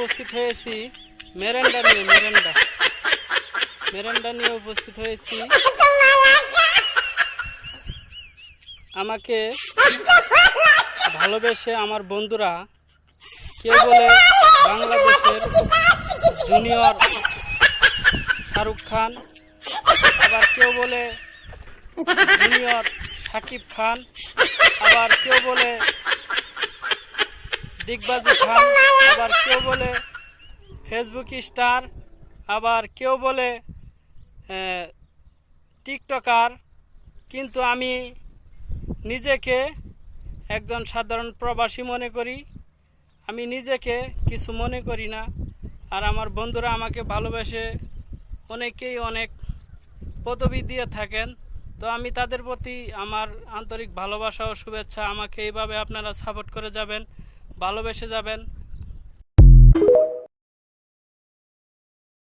উপস্থিত হয়েছি মেরেন্ডা নিয়ে উপস্থিত হয়েছি। আমাকে ভালোবেসে আমার বন্ধুরা কেউ বলে বাংলাদেশের জুনিয়র শাহরুখ খান, আবার কেউ বলে জুনিয়র শাকিব খান, আবার কেউ বলে দিগবাজি খান, আবার কেউ বলে ফেসবুক স্টার, আবার কেউ বলে টিকটকার। কিন্তু আমি নিজেকে একজন সাধারণ প্রবাসী মনে করি। আমি নিজেকে কিছু মনে করি না। আর আমার বন্ধুরা আমাকে ভালোবেসে অনেকেই অনেক পদবি দিয়ে থাকেন। তো আমি তাদের প্রতি আমার আন্তরিক ভালোবাসা ও শুভেচ্ছা। আমাকে এইভাবে আপনারা সাপোর্ট করে যাবেন, ভালোবেসে যাবেন।